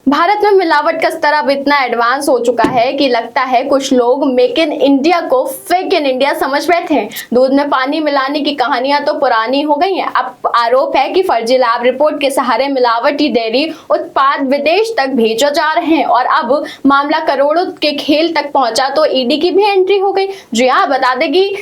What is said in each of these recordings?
भारत में मिलावट का स्तर अब इतना एडवांस हो चुका है कि लगता है कुछ लोग मेक इन इंडिया को फेक इन इंडिया समझ बैठे हैं। दूध में पानी मिलाने की कहानियां तो पुरानी हो गई हैं। अब आरोप है कि फर्जी लैब रिपोर्ट के सहारे मिलावटी डेयरी उत्पाद विदेश तक भेजे जा रहे हैं और अब मामला करोड़ों के खेल तक पहुंचा तो ईडी की भी एंट्री हो गई। जी हाँ, बता दें कि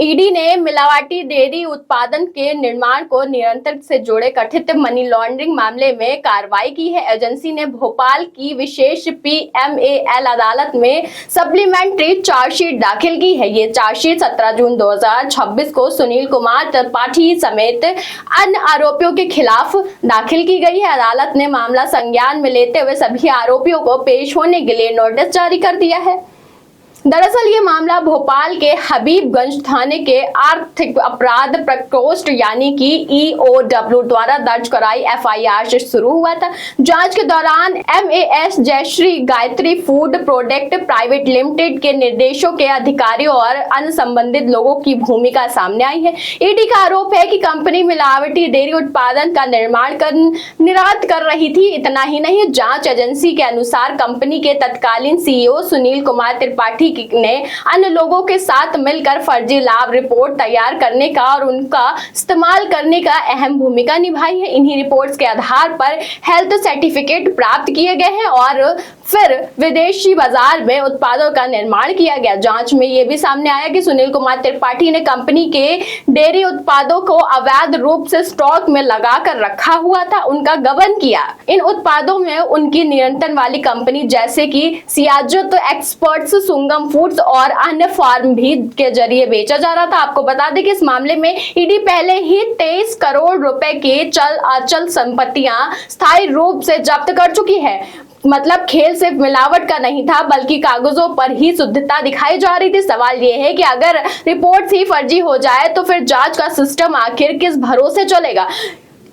ईडी ने मिलावटी डेयरी उत्पादन के निर्माण को निरंतर से जुड़े कथित मनी लॉन्ड्रिंग मामले में कार्रवाई की है। एजेंसी ने भोपाल की विशेष PMAL अदालत में सप्लीमेंट्री चार्जशीट दाखिल की है। ये चार्जशीट 17 जून 2026 को सुनील कुमार त्रिपाठी समेत अन्य आरोपियों के खिलाफ दाखिल की गई है। अदालत ने मामला संज्ञान में लेते हुए सभी आरोपियों को पेश होने के लिए नोटिस जारी कर दिया है। दरअसल ये मामला भोपाल के हबीबगंज थाने के आर्थिक अपराध प्रकोष्ठ यानी कि EOW द्वारा दर्ज कराई FIR से शुरू हुआ था। जांच के दौरान MAS Jayashree Gayatri food product private limited के निर्देशों के अधिकारियों और अन्य संबंधित लोगों की भूमिका सामने आई है। ईडी का आरोप है कि कंपनी मिलावटी डेयरी उत्पादन का निर्माण निर्यात कर रही थी। इतना ही नहीं, जांच एजेंसी के अनुसार कंपनी के तत्कालीन CEO सुनील कुमार त्रिपाठी ने अन्य लोगों के साथ मिलकर फर्जी लैब रिपोर्ट तैयार करने का और उनका इस्तेमाल करने का अहम भूमिका निभाई है। इन्हीं रिपोर्ट्स के आधार पर हेल्थ सर्टिफिकेट प्राप्त किए गए हैं और फिर विदेशी बाजार में उत्पादों का निर्माण किया गया। जांच में यह भी सामने आया कि सुनील कुमार त्रिपाठी ने कंपनी के डेयरी उत्पादों को अवैध रूप से स्टॉक में लगाकर रखा हुआ था, उनका गबन किया। इन उत्पादों में उनकी नियंत्रण वाली कंपनी जैसे कि सियाजत एक्सपर्ट्स, सुंगम फूड्स और अन्य फार्म भी के जरिए बेचा जा रहा था। आपको बता दें कि इस मामले में ईडी पहले ही 23 करोड़ रुपए के चल अचल संपत्तियां स्थायी रूप से जब्त कर चुकी है। मतलब खेल सिर्फ मिलावट का नहीं था बल्कि कागजों पर ही शुद्धता दिखाई जा रही थी। सवाल यह है कि अगर रिपोर्ट ही फर्जी हो जाए तो फिर जांच का सिस्टम आखिर किस भरोसे चलेगा,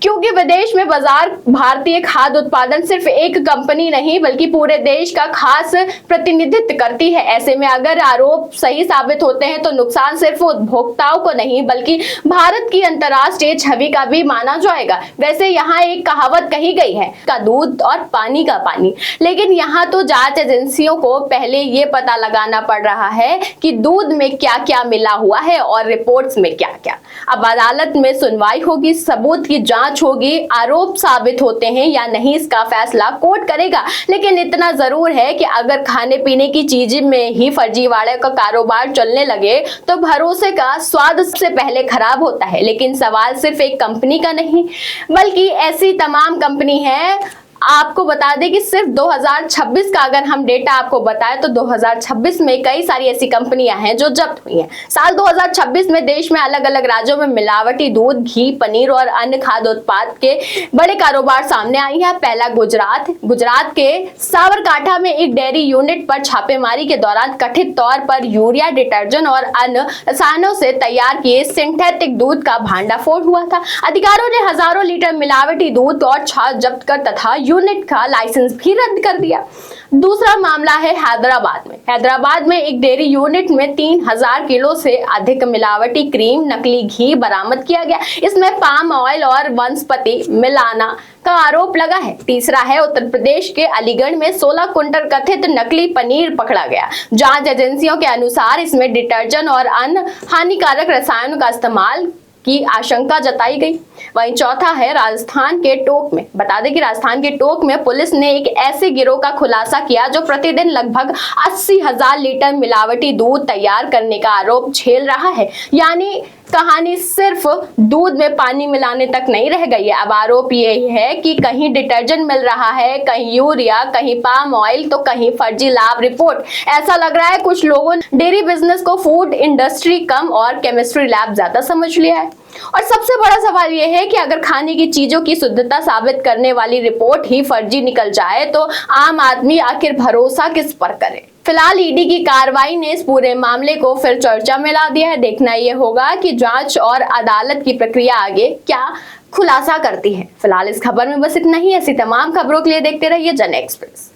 क्योंकि विदेश में बाजार भारतीय खाद्य उत्पादन सिर्फ एक कंपनी नहीं बल्कि पूरे देश का खास प्रतिनिधित्व करती है। ऐसे में अगर आरोप सही साबित होते हैं तो नुकसान सिर्फ उपभोक्ताओं को नहीं बल्कि भारत की अंतर्राष्ट्रीय छवि का भी माना जाएगा। वैसे यहाँ एक कहावत कही गई है, का दूध और पानी का पानी, लेकिन यहाँ तो जांच एजेंसियों को पहले ये पता लगाना पड़ रहा है कि दूध में क्या क्या मिला हुआ है और रिपोर्ट्स में क्या क्या। अब अदालत में सुनवाई होगी, सबूत की जांच होगी, आरोप साबित होते हैं या नहीं इसका फैसला कोर्ट करेगा। लेकिन इतना जरूर है कि अगर खाने पीने की चीज में ही फर्जीवाड़े का कारोबार चलने लगे तो भरोसे का स्वाद से पहले खराब होता है। लेकिन सवाल सिर्फ एक कंपनी का नहीं बल्कि ऐसी तमाम कंपनी है। आपको बता दें कि सिर्फ 2026 का अगर हम डेटा आपको बताएं तो 2026 में कई सारी ऐसी कंपनियां हैं जो जब्त हुई हैं। साल 2026 में देश में अलग अलग राज्यों में मिलावटी दूध, घी, पनीर और अन्य खाद्य उत्पाद के बड़े कारोबार सामने आई है। पहला गुजरात के साबरकांठा में एक डेयरी यूनिट पर छापेमारी के दौरान कथित तौर पर यूरिया, डिटर्जेंट और अन्य रसायनों से तैयार किए सिंथेटिक दूध का भांडाफोड़ हुआ था। अधिकारियों ने हजारों लीटर मिलावटी दूध और छाछ जब्त कर तथा यूनिट का लाइसेंस भी रद्द कर दिया। दूसरा मामला है हैदराबाद में एक डेयरी यूनिट में 3000 किलो से अधिक मिलावटी क्रीम, नकली घी बरामद किया गया। इसमें पाम ऑयल और वनस्पति मिलाना का आरोप लगा है। तीसरा है उत्तर प्रदेश के अलीगढ़ में 16 कुंटल कथित नकली पनीर पकड़ा गया। जांच एजेंसियों के अनुसार इसमें डिटर्जेंट और अन्य हानिकारक रसायनों का इस्तेमाल की आशंका जताई गई। वहीं चौथा है राजस्थान के टोंक में। बता दें कि राजस्थान के टोंक में पुलिस ने एक ऐसे गिरोह का खुलासा किया जो प्रतिदिन लगभग 80,000 लीटर मिलावटी दूध तैयार करने का आरोप झेल रहा है। यानी कहानी सिर्फ दूध में पानी मिलाने तक नहीं रह गई है। अब आरोप ये है कि कहीं डिटर्जेंट मिल रहा है, कहीं यूरिया, कहीं पाम ऑयल तो कहीं फर्जी लैब रिपोर्ट। ऐसा लग रहा है कुछ लोगों ने डेयरी बिजनेस को फूड इंडस्ट्री कम और केमिस्ट्री लैब ज्यादा समझ लिया है। और सबसे बड़ा सवाल यह है कि अगर खाने की चीजों की शुद्धता साबित करने वाली रिपोर्ट ही फर्जी निकल जाए तो आम आदमी आखिर भरोसा किस पर करे। फिलहाल ईडी की कार्रवाई ने इस पूरे मामले को फिर चर्चा में ला दिया है। देखना यह होगा कि जांच और अदालत की प्रक्रिया आगे क्या खुलासा करती है। फिलहाल इस खबर में बस इतना ही। ऐसी तमाम खबरों के लिए देखते रहिए जन एक्सप्रेस।